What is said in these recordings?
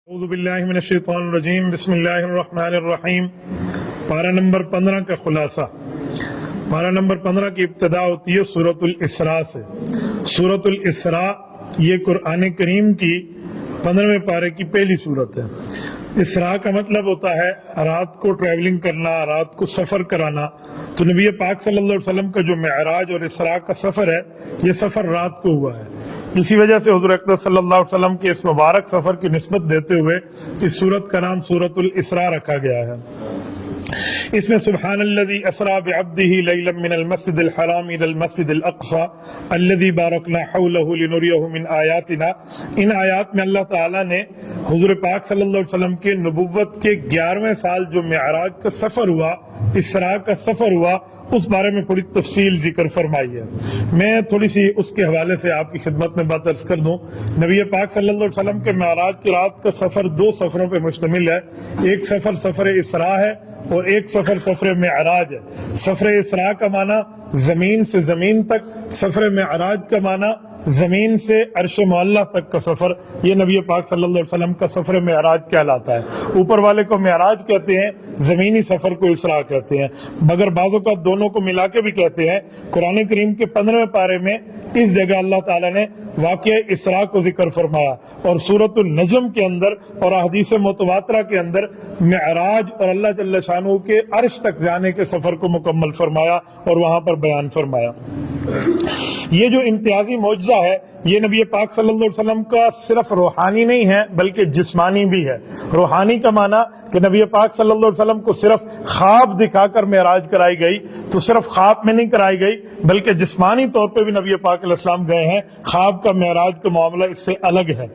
اعوذ باللہ من الشیطان الرجیم بسم اللہ الرحمن الرحیم۔ پارہ نمبر 15 کا خلاصہ۔ پارہ نمبر 15 کی ابتدا ہوتی ہے سورۃ الاسراء سے۔ سورۃ الاسراء یہ قرآن کریم کی 15ویں پارے کی پہلی سورت ہے۔ اسراء کا مطلب ہوتا ہے رات کو ٹریولنگ کرنا، رات کو سفر کرانا۔ تو نبی پاک صلی اللہ علیہ وسلم کا جو معراج اور اسراء کا سفر ہے، یہ سفر رات کو ہوا ہے۔ اسی وجہ سے حضور اقدس صلی اللہ علیہ وسلم کے اس مبارک سفر کی نسبت دیتے ہوئے اس سورت کا نام سورۃ الاسراء رکھا گیا ہے۔ اس میں سبحان الذی اسریٰ بعبدہ لیلا من المسجد الحرام الی المسجد الاقصی الذی بارکنا حولہ لنریہ من آیاتنا، ان آیات میں اللہ تعالیٰ نے حضور پاک صلی اللہ علیہ وسلم کے نبوت کے 11ویں سال جو معراج کا سفر ہوا، اسراء کا سفر ہوا، اس بارے میں تھوڑی تفصیل ذکر فرمائی ہے۔ میں تھوڑی سی اس کے حوالے سے آپ کی خدمت میں بات عرض کر دوں۔ نبی پاک صلی اللہ علیہ وسلم کے معراج کی رات کا سفر 2 سفروں پہ مشتمل ہے۔ ایک سفر سفر اسراء ہے اور ایک سفر سفر معراج ہے۔ سفر اسراء کا معنی زمین سے زمین تک، سفر معراج کا معنی زمین سے عرش معلیٰ تک کا سفر۔ یہ نبی پاک صلی اللہ علیہ وسلم کا سفر معراج کہلاتا ہے۔ اوپر والے کو معراج کہتے ہیں، زمینی سفر کو اسراء کہتے ہیں، مگر بعضوں کا دونوں کو ملا کے بھی کہتے ہیں۔ قرآن کریم کے 15ویں پارے میں اس جگہ اللہ تعالیٰ نے واقعہ اسراء کو ذکر فرمایا، اور سورۃ النجم کے اندر اور احادیث متواترہ کے اندر معراج اور اللہ جل شانہ کے عرش تک جانے کے سفر کو مکمل فرمایا اور وہاں پر بیان فرمایا۔ یہ جو امتیازی معجزہ ہے، یہ نبی پاک صلی اللہ علیہ وسلم کا صرف روحانی نہیں ہے بلکہ جسمانی بھی ہے۔ روحانی کا معنی کہ نبی پاک صلی اللہ علیہ وسلم کو صرف خواب دکھا کر معراج کرائی گئی، تو صرف خواب میں نہیں کرائی گئی بلکہ جسمانی طور پہ بھی نبی پاک علیہ السلام گئے ہیں۔ خواب کا معراج کا معاملہ اس سے الگ ہے۔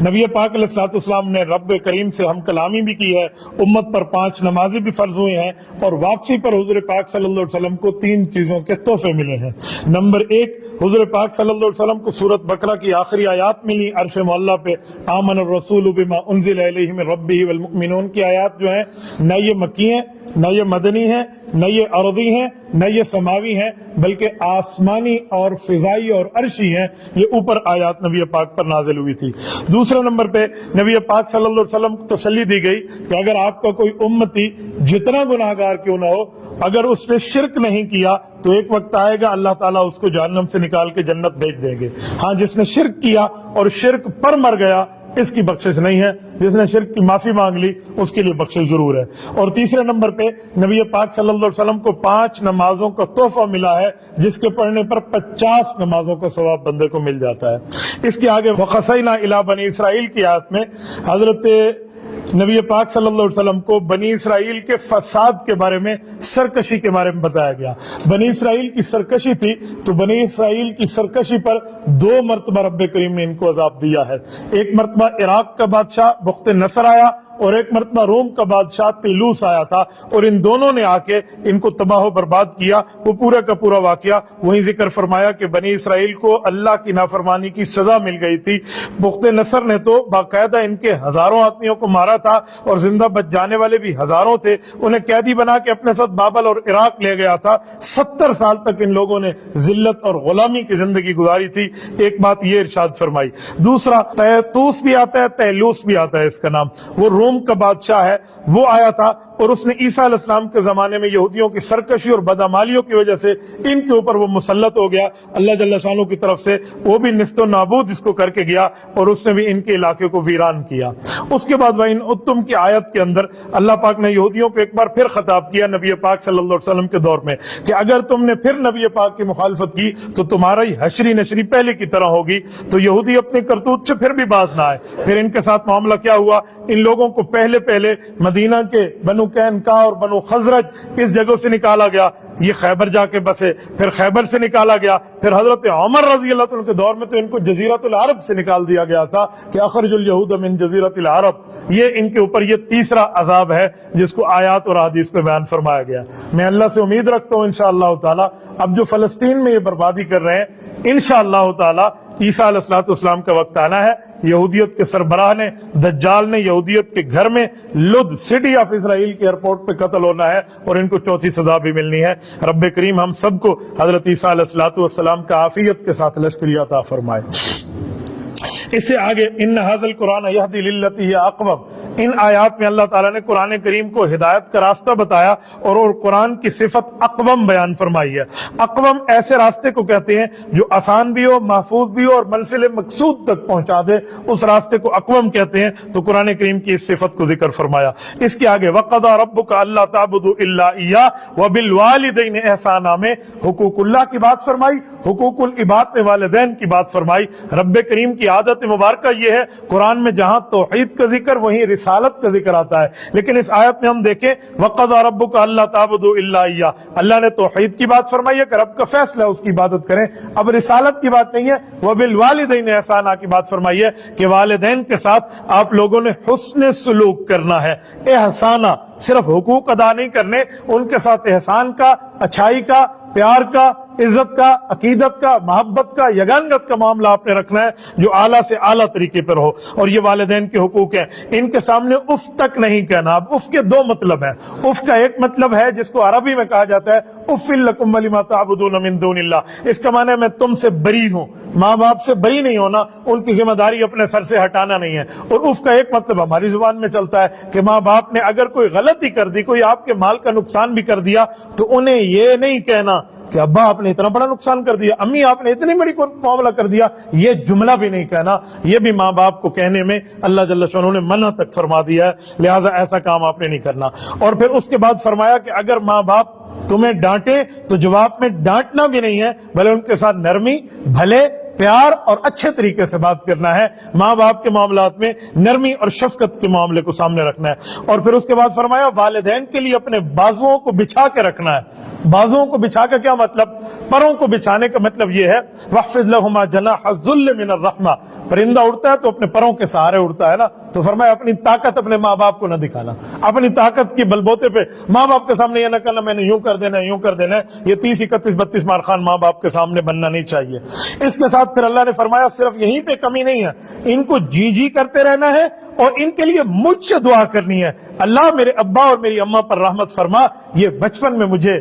نبی پاک علیہ السلام نے رب کریم سے ہم کلامی بھی کی ہے، امت پر 5 نمازیں بھی فرض ہوئی ہیں، اور واپسی پر حضور پاک صلی اللہ علیہ وسلم کو 3 چیزوں کے تحفے ملے ہیں۔ نمبر 1، حضور پاک صلی اللہ علیہ وسلم کو سورۃ بقرہ کی آخری آیات ملی عرش معلیٰ پہ، آمن الرسول بما انزل الیہ من ربہ والمؤمنون کی آیات جو ہیں، نہ یہ مکی ہیں، نہ یہ مدنی ہیں، نہ یہ ارضی ہیں، نہ یہ سماوی ہیں، بلکہ آسمانی اور فضائی اور عرشی ہیں۔ یہ اوپر آیات نبی پاک پر نازل ہوئی تھی۔ دوسرے نمبر پہ نبی پاک صلی اللہ علیہ وسلم کو تسلی دی گئی کہ اگر آپ کا کوئی امتی جتنا گناہگار کیوں نہ ہو، اگر اس نے شرک نہیں کیا تو ایک وقت آئے گا اللہ تعالیٰ اس کو جہنم سے نکال کے جنت بھیج دیں گے۔ ہاں، جس نے شرک کیا اور شرک پر مر گیا، اس کی بخشش نہیں ہے۔ جس نے شرک کی معافی مانگ لی، اس کے لیے بخشش ضرور ہے۔ اور تیسرے نمبر پہ نبی پاک صلی اللہ علیہ وسلم کو 5 نمازوں کا تحفہ ملا ہے، جس کے پڑھنے پر 50 نمازوں کا ثواب بندے کو مل جاتا ہے۔ اس کے آگے وَقَصَيْنَا إِلَىٰ بَنِي اسرائیل کی آیت میں حضرت نبی پاک صلی اللہ علیہ وسلم کو بنی اسرائیل کے فساد کے بارے میں، سرکشی کے بارے میں بتایا گیا۔ بنی اسرائیل کی سرکشی تھی، تو بنی اسرائیل کی سرکشی پر 2 مرتبہ رب کریم نے ان کو عذاب دیا ہے۔ ایک مرتبہ عراق کا بادشاہ بخت نصر آیا، اور ایک مرتبہ روم کا بادشاہ تیلوس آیا تھا، اور ان دونوں نے آ کے ان کو تباہ و برباد کیا۔ وہ پورا کا پورا واقعہ وہیں ذکر فرمایا کہ بنی اسرائیل کو اللہ کی نافرمانی کی سزا مل گئی تھی۔ بخت نصر نے تو باقاعدہ ان کے ہزاروں آدمیوں کو مارا تھا، اور زندہ بچ جانے والے بھی ہزاروں تھے۔ انہیں قیدی بنا کے اپنے ساتھ بابل اور عراق لے گیا تھا۔ 70 سال تک ان لوگوں نے ذلت اور غلامی کی زندگی گزاری تھی۔ ایک بات یہ ارشاد فرمائی۔ دوسرا، تیتوس بھی آتا ہے، تیلوس بھی آتا ہے اس کا نام، وہ روم کا بادشاہ ہے، وہ آیا تھا، اور اس نے عیسیٰ علیہ السلام کے زمانے میں یہودیوں کی سرکشی اور بدعمالیوں کی وجہ سے ان کے اوپر وہ مسلط ہو گیا۔ اللہ جل شانہ کی طرف سے وہ بھی نیست و نابود اس کو کر کے گیا، اور اس نے بھی ان کے علاقے کو ویران کیا۔ اس کے بعد وَإِنْ عُدْتُمْ کی آیت کے اندر اللہ پاک نے یہودیوں کو ایک بار پھر خطاب کیا نبی پاک صلی اللہ علیہ وسلم کے دور میں کہ اگر تم نے پھر نبی پاک کی مخالفت کی تو تمہاری حشری نشری پہلے کی طرح ہوگی۔ تو یہودی اپنے کرتوت سے پھر بھی باز نہ آئے۔ پھر ان کے ساتھ معاملہ کیا ہوا؟ ان لوگوں کو پہلے مدینہ کے بنو قینقاع اور بنو خزرج اس جگہ سے نکالا گیا، یہ خیبر جا کے بسے، پھر خیبر سے نکالا گیا، پھر حضرت عمر رضی اللہ عنہ کے دور میں تو ان کو جزیرۃ العرب سے نکال دیا گیا تھا کہ اخرج الیہود من جزیرۃ العرب۔ یہ ان کے اوپر یہ تیسرا عذاب ہے جس کو آیات اور حدیث پہ بیان فرمایا گیا۔ میں اللہ سے امید رکھتا ہوں انشاءاللہ تعالی اب جو فلسطین میں یہ بربادی کر رہے ہیں، انشاءاللہ تعالی عیسیٰ علیہ السلام کا وقت آنا ہے۔ یہودیت کے سربراہ نے، دجال نے یہودیت کے گھر میں لد سٹی آف اسرائیل کے ایئرپورٹ پہ قتل ہونا ہے، اور ان کو 4تھی سزا بھی ملنی ہے۔ رب کریم ہم سب کو حضرت عیسیٰ علیہ السلام کا عافیت کے ساتھ لشکری عطا فرمائے۔ اس سے آگے ان ھذل قرآن یہدی للتی ہی اقوم، ان آیات میں اللہ تعالیٰ نے قرآن کریم کو ہدایت کا راستہ بتایا اور قرآن کی صفت اقوم بیان فرمائی ہے۔ اقوم ایسے راستے کو کہتے ہیں جو آسان بھی ہو، محفوظ بھی ہو اور منزل مقصود تک پہنچا دے، اس راستے کو اقوم کہتے ہیں۔ تو قرآن کریم کی اس صفت کو ذکر فرمایا۔ اس کے آگے وَقَضَىٰ رَبُّكَ أَلَّا تَعْبُدُوا إِلَّا إِيَّاهُ وَبِالْوَالِدَيْنِ إِحْسَانًا میں حقوق اللہ کی بات فرمائی، حقوق العباد میں والدین کی بات فرمائی۔ رب کریم کی عادت مبارکہ یہ ہے، قرآن میں جہاں توحید کا ذکر وہیں رسالت کا ذکر آتا ہے، لیکن اس آیت میں ہم دیکھیں وَقَضَىٰ رَبُّكَ أَلَّا تَعْبُدُوا إِلَّا إِيَّاهُ، اللہ نے توحید کی بات فرمائی ہے کہ رب کا فیصلہ ہے اس کی عبادت کریں۔ اب رسالت کی بات نہیں ہے، وَبِالْوَالِدَيْنِ إِحْسَانًا کی بات فرمائی ہے کہ والدین کے ساتھ آپ لوگوں نے حسن سلوک کرنا ہے۔ احسانہ صرف حقوق ادا نہیں کرنے، ان کے ساتھ احسان کا، اچھائی کا، پیار کا، عزت کا، عقیدت کا، محبت کا، یگانگت کا معاملہ آپ نے رکھنا ہے جو اعلیٰ سے اعلیٰ طریقے پر ہو، اور یہ والدین کے حقوق ہیں۔ ان کے سامنے اف تک نہیں کہنا۔ اب اف کے دو مطلب ہیں۔ اف کا ایک مطلب ہے جس کو عربی میں کہا جاتا ہے اف لکم ولما تعبدون من دون اللہ، اس کا معنی ہے میں تم سے بری ہوں، ماں باپ سے بری نہیں ہونا، ان کی ذمہ داری اپنے سر سے ہٹانا نہیں ہے۔ اور اف کا ایک مطلب ہماری زبان میں چلتا ہے کہ ماں باپ نے اگر کوئی غلطی کر دی، کوئی آپ کے مال کا نقصان بھی کر دیا، تو انہیں یہ نہیں کہنا کہ ابا آپ نے اتنا بڑا نقصان کر دیا، امی آپ نے اتنی بڑی معاملہ کر دیا، یہ جملہ بھی نہیں کہنا۔ یہ بھی ماں باپ کو کہنے میں اللہ جل شانہ نے منع تک فرما دیا ہے، لہٰذا ایسا کام آپ نے نہیں کرنا۔ اور پھر اس کے بعد فرمایا کہ اگر ماں باپ تمہیں ڈانٹے تو جواب میں ڈانٹنا بھی نہیں ہے، بلکہ ان کے ساتھ نرمی، بھلے، پیار اور اچھے طریقے سے بات کرنا ہے۔ ماں باپ کے معاملات میں نرمی اور شفقت کے معاملے کو سامنے رکھنا ہے۔ اور پھر اس کے بعد فرمایا والدین کے لیے اپنے بازوؤں کو بچھا کے رکھنا ہے۔ بازوؤں کو بچھا کے کیا مطلب؟ پروں کو بچھانے کا مطلب یہ ہے وَاخْفِضْ لَهُمَا جَنَاحَ الذُّلِّ مِنَ الرَّحْمَةِ، پرندہ اڑتا ہے تو اپنے پروں کے سہارے اڑتا ہے نا، تو فرمایا اپنی طاقت اپنے ماں باپ کو نہ دکھانا، اپنی طاقت کی بلبوتے پہ ماں باپ کے سامنے یہ نہ کرنا میں نے یوں کر دینا ہے، یوں کر دینا ہے۔ یہ 30 31 32 مار خان ماں باپ کے سامنے بننا نہیں چاہیے۔ اس کے ساتھ پھر اللہ نے فرمایا صرف یہیں پہ کمی نہیں ہے، ان کو جی جی کرتے رہنا ہے اور ان کے لیے مجھ سے دعا کرنی ہے، اللہ میرے ابا اور میری اماں پر رحمت فرما، یہ بچپن میں مجھے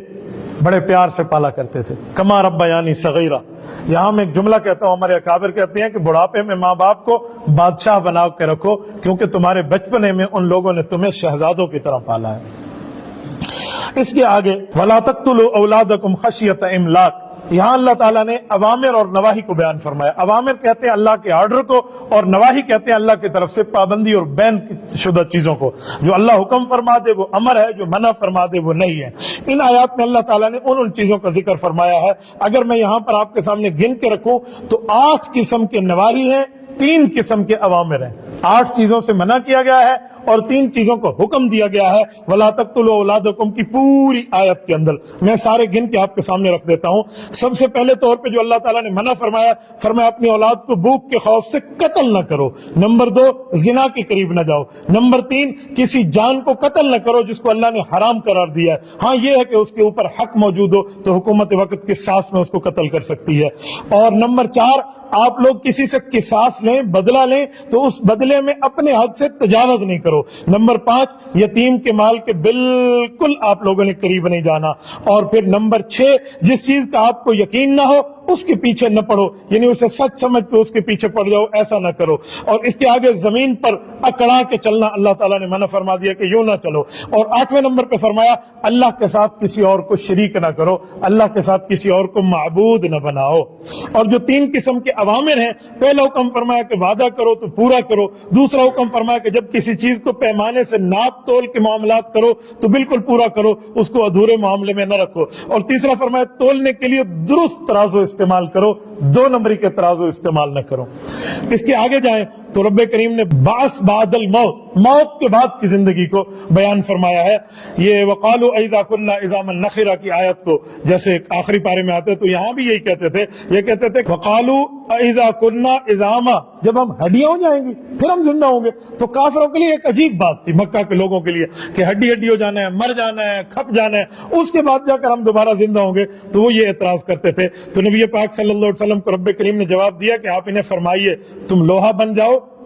بڑے پیار سے پالا کرتے تھے، کما ربیانی صغیرہ۔ یہاں میں ایک جملہ کہتا ہوں، ہمارے اکابر کہتے ہیں کہ بڑھاپے میں ماں باپ کو بادشاہ بنا کے رکھو، کیونکہ تمہارے بچپنے میں ان لوگوں نے تمہیں شہزادوں کی طرح پالا ہے۔ اس کے آگے وَلَا تَقْتُلُوا أَوْلَادَكُمْ خَشْيَةَ إِمْلَاقٍ، یہاں اللہ تعالیٰ نے اوامر اور نواہی کو بیان فرمایا۔ اوامر کہتے ہیں اللہ کے آرڈر کو، اور نواہی کہتے ہیں اللہ کی طرف سے پابندی اور بین شدہ چیزوں کو۔ جو اللہ حکم فرما دے وہ امر ہے، جو منع فرما دے وہ نہیں ہے۔ ان آیات میں اللہ تعالیٰ نے ان چیزوں کا ذکر فرمایا ہے۔ اگر میں یہاں پر آپ کے سامنے گن کے رکھوں تو 8 قسم کے نواہی ہیں، 3 قسم کے اوامر ہیں۔ 8 چیزوں سے منع کیا گیا ہے اور 3 چیزوں کو حکم دیا گیا ہے۔ وَلَا تَقْتُلُوا أَوْلَادَكُمْ کی پوری آیت کے اندر میں سارے گن کے آپ کے سامنے رکھ دیتا ہوں۔ سب سے پہلے طور پہ جو اللہ تعالیٰ نے منع فرمایا، فرمایا اپنی اولاد کو بھوک کے خوف سے قتل نہ کرو۔ نمبر 2 زنا کے قریب نہ جاؤ۔ نمبر 3 کسی جان کو قتل نہ کرو جس کو اللہ نے حرام قرار دیا ہے۔ ہاں یہ ہے کہ اس کے اوپر حق موجود ہو تو حکومت وقت کے ساتھ میں اس کو قتل کر سکتی ہے۔ اور نمبر 4 آپ لوگ کسی سے قصاص لیں، بدلہ لیں تو اس بدلے میں اپنے حد سے تجاوز نہیں کرو۔ نمبر 5 یتیم کے مال کے بالکل آپ لوگوں نے قریب نہیں جانا۔ اور پھر نمبر 6 جس چیز کا آپ کو یقین نہ ہو اس کے پیچھے نہ پڑو، یعنی اسے سچ سمجھ کے اس کے پیچھے پڑ جاؤ، ایسا نہ کرو۔ اور اس کے آگے زمین پر اکڑا کے چلنا اللہ تعالیٰ نے منع فرما دیا کہ یوں نہ چلو۔ اور 8ویں نمبر پہ فرمایا اللہ کے ساتھ کسی اور کو شریک نہ کرو، اللہ کے ساتھ کسی اور کو معبود نہ بناؤ۔ اور جو 3 قسم کے اوامر ہیں، پہلا حکم فرمایا کہ وعدہ کرو تو پورا کرو، دوسرا حکم فرمایا کہ جب کسی چیز کو پیمانے سے ناپ تول کے معاملات کرو تو بالکل پورا کرو، اس کو ادھورے معاملے میں نہ رکھو، اور تیسرا فرمایا تولنے کے لیے درست ترازو استعمال کرو، 2 نمبری کے ترازو استعمال نہ کرو۔ اس کے آگے جائیں تو رب کریم نے بعث بعد الموت، موت کے بعد کی زندگی کو بیان فرمایا ہے۔ یہ وقالوا اذا كنا عظاما نخرا کی آیت کو جیسے آخری پارے میں آتے تو یہاں بھی یہی کہتے تھے، یہ کہتے تھے وقالوا اذا كنا عظاما، جب ہم ہڈیاں ہو جائیں گی پھر ہم زندہ ہوں گے۔ تو کافروں کے لیے ایک عجیب بات تھی، مکہ کے لوگوں کے لیے، کہ ہڈی ہڈی ہو جانا ہے، مر جانا ہے، کھپ جانا ہے، اس کے بعد جا کر ہم دوبارہ زندہ ہوں گے۔ تو وہ یہ اعتراض کرتے تھے۔ تو نبی پاک صلی اللہ علیہ وسلم کو رب کریم نے جواب دیا کہ آپ انہیں فرمائیے تم لوہا بن جاؤ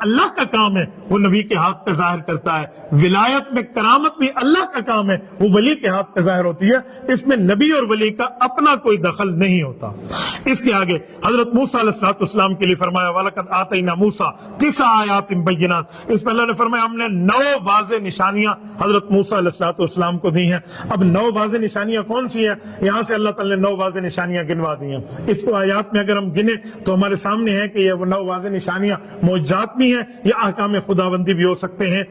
اللہ کا کام ہے وہ نبی کے ہاتھ پہ ظاہر کرتا ہے. ولایت میں کرامت بھی اللہ کا کام ہے وہ ولی کے ہاتھ پہ ظاہر ہوتی ہے. اس میں نبی اور ولی کا اپنا کوئی دخل نہیں ہوتا. اس کے آگے حضرت موسیٰ علیہ السلام کے لیے فرمایا وَلَقَدْ آتَيْنَا مُوسَىٰ 9 آیات بینات. اس میں اللہ نے فرمایا ہم نے 9 واضح نشانیاں حضرت موسیٰ علیہ السلام کو دی ہیں. اب 9 واضح نشانیاں کون سی ہیں؟ یہاں سے اللہ تعالیٰ نے 9 واضح نشانیاں گنوا دی ہیں. اس کو آیات میں اگر ہم گنے تو ہمارے سامنے ہے کہ یہ وہ 9 واضح نشانیاں معجزات بھی ہیں یا احکام خداوندی بھی ہو سکتے ہیں.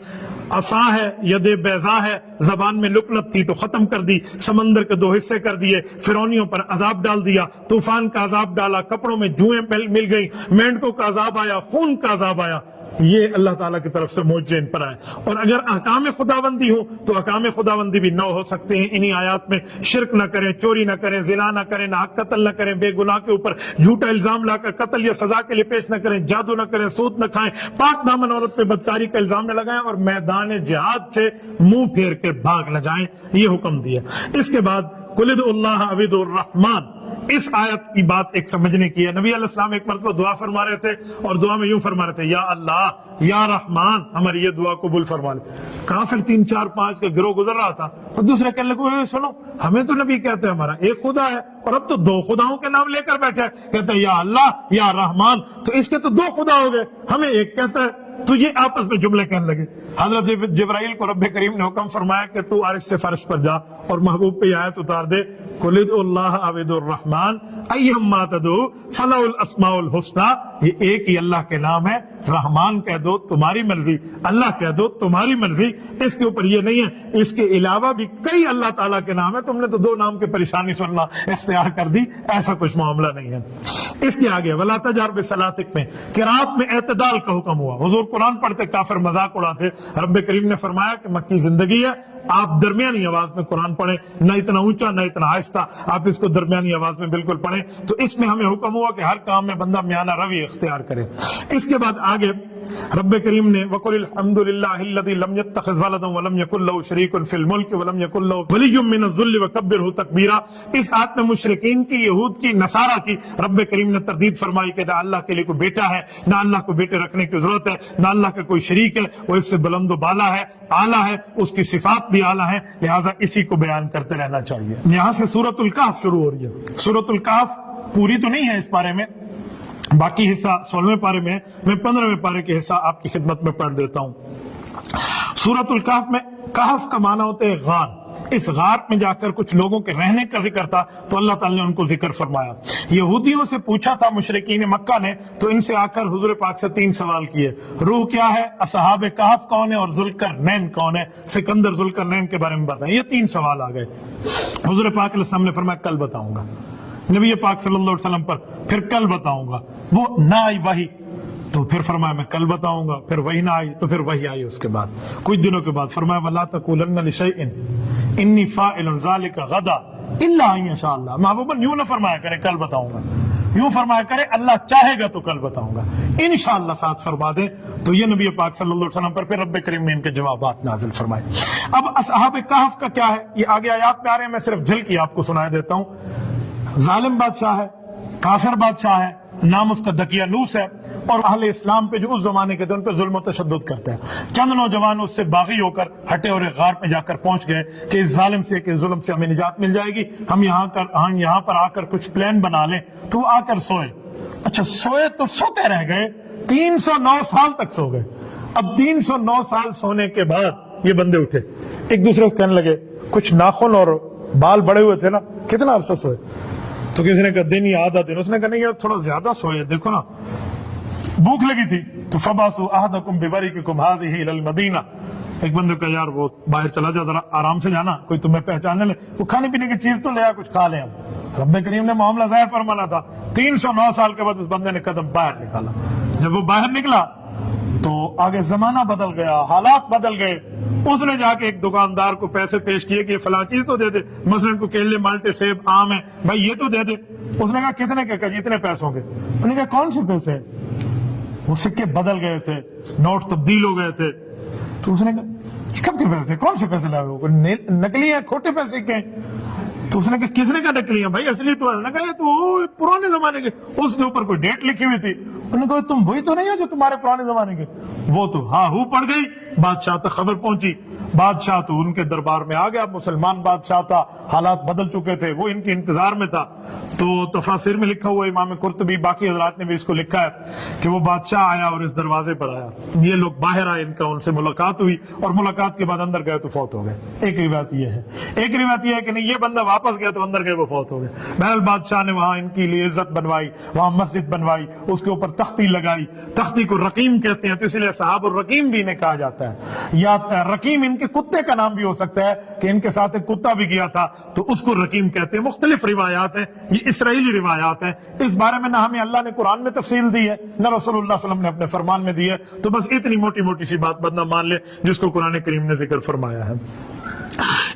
عصا ہے، ید بیضا ہے، زبان میں لکنت تھی تو ختم کر دی، سمندر کے 2 حصے کر دیے، فرعونیوں پر عذاب ڈال دیا، طوفان کا عذاب ڈالا، کپڑوں میں جوئیں مل گئی، مینڈکوں کا عذاب آیا، خون کا عذاب آیا. یہ اللہ تعالیٰ کی طرف سے معجزے ان پر آئے. اور اگر احکام خداوندی ہو تو احکام خداوندی بھی 9 ہو سکتے ہیں. انہی آیات میں شرک نہ کریں، چوری نہ کریں، زنا نہ کریں، ناحق قتل نہ کریں، بے گناہ کے اوپر جھوٹا الزام لا کر قتل یا سزا کے لیے پیش نہ کریں، جادو نہ کریں، سود نہ کھائیں، پاک دامن عورت پہ بدکاری کا الزام نہ لگائیں، اور میدان جہاد سے منہ پھیر کے بھاگ نہ جائیں. یہ حکم دیا. اس کے بعد قُلِ ادْعُوا اللَّهَ أَوِ ادْعُوا الرَّحْمَٰنَ. اس آیت کی بات ایک سمجھنے کی ہے. نبی علیہ السلام ایک مرتبہ دعا فرما رہے تھے اور دعا میں یوں فرما رہے تھے یا اللہ یا رحمان ہماری یہ دعا قبول فرما لے. کافر 3 4 5 کا گروہ گزر رہا تھا تو دوسرے کہنے لگے سنو ہمیں تو نبی کہتے ہیں ہمارا ایک خدا ہے اور اب تو 2 خداؤں کے نام لے کر بیٹھے ہیں. کہتے ہیں یا اللہ یا رحمان تو اس کے تو 2 خدا ہو گئے، ہمیں ایک کہتا ہے. تو یہ آپس میں جملے کہنے لگے. حضرت جبرائیل کو رب کریم نے حکم فرمایا کہ تو عرش سے فرش پر جا اور محبوب پہ آیت اتار دے قُلِ ادْعُوا اللَّهَ أَوِ ادْعُوا الرَّحْمَٰنَ أَيَّمَّا تَدْعُوا فَلَهُ الْأَسْمَاءُ الْحُسْنَىٰ. یہ ایک ہی اللہ کے نام ہے. رحمان کہہ دو تمہاری مرضی، اللہ کہہ دو تمہاری مرضی. اس کے اوپر یہ نہیں ہے. اس کے علاوہ بھی کئی اللہ تعالیٰ کے نام ہے. تم نے تو 2 نام کے پریشانی سننا اختیار کر دی. ایسا کچھ معاملہ نہیں ہے. اس کے آگے وَلَا تَجْهَرْ بِصَلَاتِكَ میں قرات میں اعتدال کا حکم ہوا. حضور قرآن پڑھتے کافر مذاق اڑاتے. رب کریم نے فرمایا کہ مکی زندگی ہے، آپ درمیانی آواز میں قرآن پڑھیں، نہ اتنا اونچا نہ اتنا آہستہ، آپ اس کو درمیانی آواز میں بالکل پڑھیں. تو اس میں ہمیں حکم ہوا کہ ہر کام میں بندہ میانہ روی اختیار کرے. اس کے بعد آگے رب کریم نے وَقُلِ الْحَمْدُ لِلَّهِ الَّذِي لَمْ يَتَّخِذْ وَلَدًا وَلَمْ يَكُن لَّهُ شَرِيكٌ فِي الْمُلْكِ وَلَمْ يَكُن لَّهُ وَلِيٌّ مِّنَ الذُّلِّ وَكَبِّرْهُ تَكْبِيرًا. اس آیت میں مشرکین کی، یہود کی، نصارہ کی رب کریم نے تردید فرمائی کہ نہ اللہ کے لیے کوئی بیٹا ہے، نہ اللہ کو بیٹے رکھنے کی ضرورت ہے، نہ اللہ کا کوئی شریک ہے، وہ اس سے بلند و بالا ہے، اعلیٰ ہے، اس کی صفات بھی اعلیٰ ہیں، لہٰذا اسی کو بیان کرتے رہنا چاہیے. یہاں سے سورۃ الکہف شروع ہو رہی ہے. سورۃ الکہف پوری تو نہیں ہے اس پارے میں، باقی حصہ 16ویں پارے میں ہے. میں 15ویں پارے کے حصہ آپ کی خدمت میں پڑھ دیتا ہوں. سورۃ الکہف میں کہف کا معنی ہوتا ہے غار. اس غار میں جا کر کچھ لوگوں کے رہنے کا ذکر تھا تو اللہ تعالی نے ان کو ذکر فرمایا. یہودیوں سے پوچھا تھا مشرکین مکہ نے تو ان سے آ کر حضور پاک سے 3 سوال کیے. روح کیا ہے، اصحاب کہف کون ہے، اور ذوالقرنین کون ہے، سکندر ذوالقرنین کے بارے میں بتائیں. یہ 3 سوال آ گئے. حضور پاک علیہ السلام نے فرمایا کل بتاؤں گا. نبی پاک صلی اللہ علیہ وسلم پر پھر کل بتاؤں گا. وہ نہ آئی وحی تو پھر فرمایا میں کل بتاؤں گا. پھر وہی نہ آئی تو پھر وہی آئی. اس کے بعد کچھ دنوں کے بعد فرمایا وَلَا تَقُولَنَّ لِشَيْءٍ إِنِّي فَاعِلٌ ذَلِكَ غَدًا إِلَّا أَن يَشَاءَ اللَّهُ. محبوباً یوں نہ فرمایا کرے کل بتاؤں گا، یوں فرمایا کرے اللہ چاہے گا تو کل بتاؤں گا، انشاءاللہ ساتھ فرما دیں. تو یہ نبی پاک صلی اللہ علیہ وسلم پر پھر رب کریم نے ان کے جوابات نازل فرمائے. اب اصحاب کہف کا کیا ہے یہ آگے آیات میں آ رہے ہیں. میں صرف جھلکی آپ کو سنائے دیتا ہوں. ظالم بادشاہ ہے، کافر بادشاہ ہے، نام اس کا دقیانوس ہے، اور اہل اسلام پہ جو اس زمانے کے تھے ان پہ ظلم و تشدد کرتے ہیں. چند نوجوان اس سے باغی ہو کر ہٹے اور ایک غار میں جا کر پہنچ گئے کہ اس ظالم سے، کہ ظلم سے ہمیں نجات مل جائے گی، ہم یہاں پر آ کر کچھ پلان بنا لیں. تو وہ آ کر سوئے. اچھا سوئے تو سوتے رہ گئے، 309 سال تک سو گئے. اب 309 سال سونے کے بعد یہ بندے اٹھے، ایک دوسرے کو کہنے لگے کچھ ناخن اور بال بڑے ہوئے تھے نا، کتنا عرصہ سوئے؟ تو کسی نے کہا دن یا آدھا دن. اس نے کہا نہیں یار تھوڑا زیادہ سوئے، دیکھو نا بھوک لگی تھی. تو فبعثوا احدکم بورقکم هذه الى المدینہ. ایک بندے کا یار وہ باہر چلا جا، ذرا آرام سے جانا، کوئی تمہیں پہچاننے لے، وہ کھانے پینے کی چیز تو لے آ، کچھ کھا لیں. رب کریم نے معاملہ ظاہر فرمانا تھا. 309 سال کے بعد اس بندے نے قدم باہر نکالا. جب وہ باہر نکلا تو آگے زمانہ بدل گیا، حالات بدل گئے. اس نے جا کے ایک دکاندار کو پیسے پیش کیے کہ یہ فلاں چیز تو دے دے، مثلا کو کیلے مالٹے سیب آم ہے بھائی یہ تو دے دے. اس نے کہا کتنے کے؟ کہا اتنے پیسوں کے. انہوں نے کہا کون سے پیسے؟ وہ سکے بدل گئے تھے، نوٹ تبدیل ہو گئے تھے. تو اس نے کہا کب کے پیسے، کون سے پیسے لائے ہو؟ نکلی ہیں، کھوٹے پیسے کے. تو اس نے کہا کس نے کہا نکلی ہیں بھائی اصلی تو ہے؟ کہا تو پرانے زمانے کے، اس کے اوپر کوئی ڈیٹ لکھی ہوئی تھی۔ انہوں نے کہا تم وہی تو نہیں ہو جو تمہارے پرانے زمانے کے؟ وہ تو ہاں ہو پڑ گئی، بادشاہ تک خبر پہنچی، بادشاہ تو ان کے دربار میں آ گیا، مسلمان بادشاہ تھا، حالات بدل چکے تھے، وہ ان کے انتظار میں تھا۔ تو تفاسیر میں لکھا ہوا، امام قرطبی باقی حضرات نے بھی اس کو لکھا ہے کہ وہ بادشاہ آیا اور اس دروازے پر آیا، یہ لوگ باہر آئے، ان کا ان سے ملاقات ہوئی اور ملاقات کے بعد اندر گئے تو فوت ہو گئے۔ ایک روایت یہ ہے، ایک روایت یہ ہے کہ نہیں یہ بندہ واپس گیا تو اندر گئے وہ فوت ہو گئے۔ بہرحال بادشاہ نے وہاں ان کے لیے عزت بنوائی، وہاں مسجد بنوائی، اس کے اوپر تختی لگائی، تختی کو رقیم کہتے ہیں تو اس لیے صحاب الرقیم بھی انہیں کہا جاتا ہے، یا رقیم ان کے کتے کا نام بھی ہو سکتا ہے کہ ان کے ساتھ ایک کتا بھی گیا تھا تو اس کو رقیم کہتے ہیں۔ مختلف روایات ہیں، یہ اسرائیلی روایات ہیں، اس بارے میں نہ ہمیں اللہ نے قرآن میں تفصیل دی ہے نہ رسول اللہ صلی اللہ علیہ وسلم نے اپنے فرمان میں دی ہے، تو بس اتنی موٹی موٹی سی بات بدنا مان لے جس کو قرآن کریم نے ذکر فرمایا ہے۔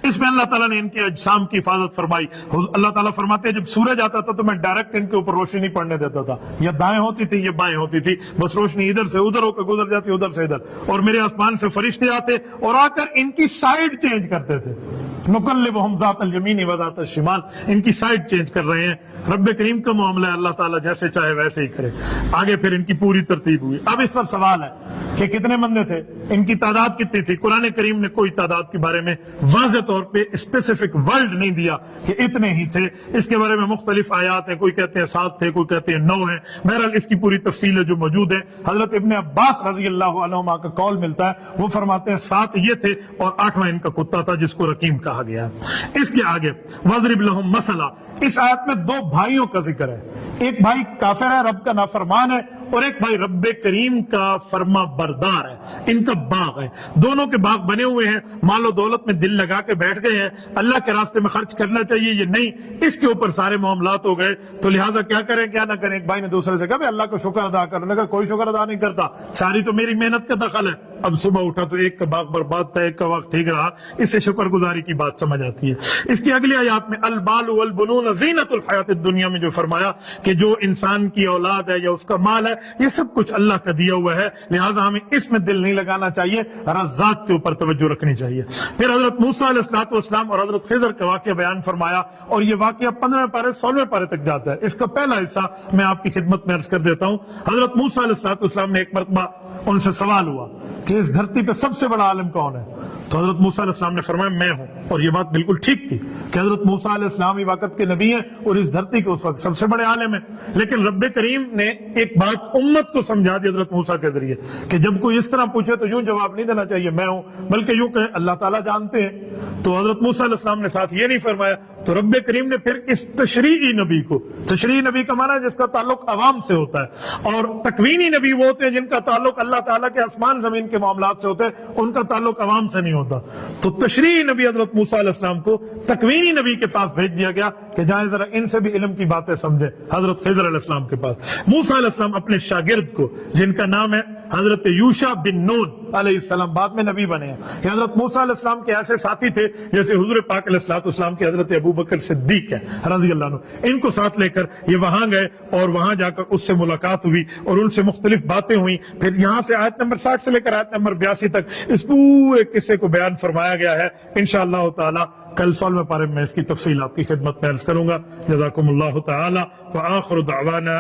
اس میں اللہ تعالیٰ نے ان کے اجسام کی حفاظت فرمائی۔ اللہ تعالیٰ فرماتے ہیں جب سورج آتا تھا تو میں ڈائریکٹ ان کے اوپر روشنی نہیں پڑنے دیتا تھا، یا دائیں ہوتی تھی یا بائیں ہوتی تھی، بس روشنی ادھر سے ادھر ہو کر گزر جاتی، ادھر سے ادھر، اور میرے آسمان سے فرشتے آتے اور آ کر ان کی سائیڈ چینج کرتے تھے۔ نقلبہم ذات الیمین و ذات الشمال، ان کی سائیڈ چینج کر رہے ہیں۔ رب کریم کا معاملہ ہے، اللہ تعالیٰ جیسے چاہے ویسے ہی کرے۔ آگے پھر ان کی پوری ترتیب ہوئی۔ اب اس پر سوال ہے کہ کتنے بندے تھے، ان کی تعداد کتنی تھی؟ قرآن کریم نے کوئی تعداد کے بارے میں واضح طور پہ اسپیسیفک ورڈ نہیں دیا کہ اتنے ہی تھے، اس کے بارے میں مختلف آیات ہیں، کوئی کہتے ہیں 7 تھے، کوئی کہتے ہیں 9 ہیں۔ بہرحال اس کی پوری تفصیل ہے جو موجود ہے، حضرت ابن عباس رضی اللہ عنہما کا قول ملتا ہے، وہ فرماتے ہیں 7 یہ تھے اور 8واں ان کا کتا تھا جس کو رقیم کہا گیا ہے۔ اس کے آگے وَاضْرِبْ لَهُمْ مَثَلًا، اس آیت میں 2 بھائیوں کا ذکر ہے، ایک بھائی کافر ہے، رب کا نافرمان ہے، اور ایک بھائی رب کریم کا فرما بردار ہے، ان کا باغ ہے، دونوں کے باغ بنے ہوئے ہیں، مال و دولت میں دل لگا کے بیٹھ گئے ہیں، اللہ کے راستے میں خرچ کرنا چاہیے یہ نہیں، اس کے اوپر سارے معاملات ہو گئے، تو لہٰذا کیا کریں کیا نہ کریں۔ ایک بھائی نے دوسرے سے کہا اللہ کا شکر ادا کرنے کا، کوئی شکر ادا نہیں کرتا، ساری تو میری محنت کا دخل ہے، اب صبح اٹھا تو ایک کا باغ برباد تھا، ایک کا باغ ٹھیک رہا، اس سے شکر گزاری کی بات سمجھ آتی ہے۔ اس کی اگلی آیات میں البال والبنون زینت الحیات الدنیا میں جو فرمایا کہ جو انسان کی اولاد ہے یا اس کا مال ہے یہ سب کچھ اللہ کا دیا ہوا ہے، لہٰذا ہمیں اس میں دل نہیں لگانا چاہیے، رزاق کے اوپر توجہ رکھنی چاہیے۔ پھر حضرت موسیٰ علیہ السلام اور حضرت خضر کا واقعہ بیان فرمایا، اور یہ واقعہ 15 پارے 16 پارے تک جاتا ہے۔ اس کا پہلا حصہ میں آپ کی خدمت میں عرض کر دیتا ہوں۔ حضرت موسیٰ علیہ السلام نے ایک مرتبہ ان سے سوال ہوا کہ اس دھرتی پہ سب سے بڑا عالم کون ہے؟ تو حضرت موسیٰ علیہ السلام نے فرمایا میں ہوں، اور یہ بات بالکل ٹھیک تھی کہ حضرت موسیٰ علیہ السلام ہی وقت کے نبی ہیں اور اس دھرتی کے اس وقت سب سے بڑے عالم ہیں، لیکن رب کریم نے ایک بات امت کو سمجھا دی حضرت موسیٰ کے ذریعے کہ جب کوئی اس طرح پوچھے تو یوں جواب نہیں دینا چاہیے میں ہوں، بلکہ یوں کہے اللہ تعالیٰ جانتے ہیں۔ تو حضرت موسیٰ علیہ السلام نے ساتھ یہ نہیں فرمایا، تو رب کریم نے پھر اس تشریعی نبی کو، تشریعی نبی کا معنی ہے جس کا تعلق عوام سے ہوتا ہے، اور تکوینی نبی وہ ہوتے ہیں جن کا تعلق اللہ تعالیٰ کے آسمان زمین کے معاملات سے ہوتا ہے، ان کا تعلق عوام سے نہیں ہوتا۔ تو تشریعی نبی حضرت موسیٰ علیہ السلام کو تکوینی نبی کے پاس بھیج دیا گیا کہ جائیں ذرا ان سے بھی علم کی باتیں سمجھیں، حضرت خضر علیہ السلام کے پاس۔ موسیٰ علیہ السلام اپنے شاگرد کو جن کا نام ہے حضرت یوشع بن نون علیہ السلام، بعد میں نبی بنے ہیں، یہ حضرت موسیٰ علیہ السلام کے ایسے ساتھی تھے جیسے حضور پاک علیہ السلام کے حضرت ابو بکر صدیق ہے رضی اللہ عنہ، ان کو ساتھ لے کر یہ وہاں گئے اور وہاں جا کر اس سے ملاقات ہوئی اور ان سے مختلف باتیں ہوئیں۔ پھر یہاں سے آیت نمبر 60 سے لے کر آیت نمبر 82 تک اس پورے قصے کو بیان فرمایا گیا ہے۔ انشاءاللہ تعالی کل 16 پارے میں اس کی تفصیل آپ کی خدمت میں عرض کروں گا۔ جزاکم اللہ تعالی وآخر دعوانا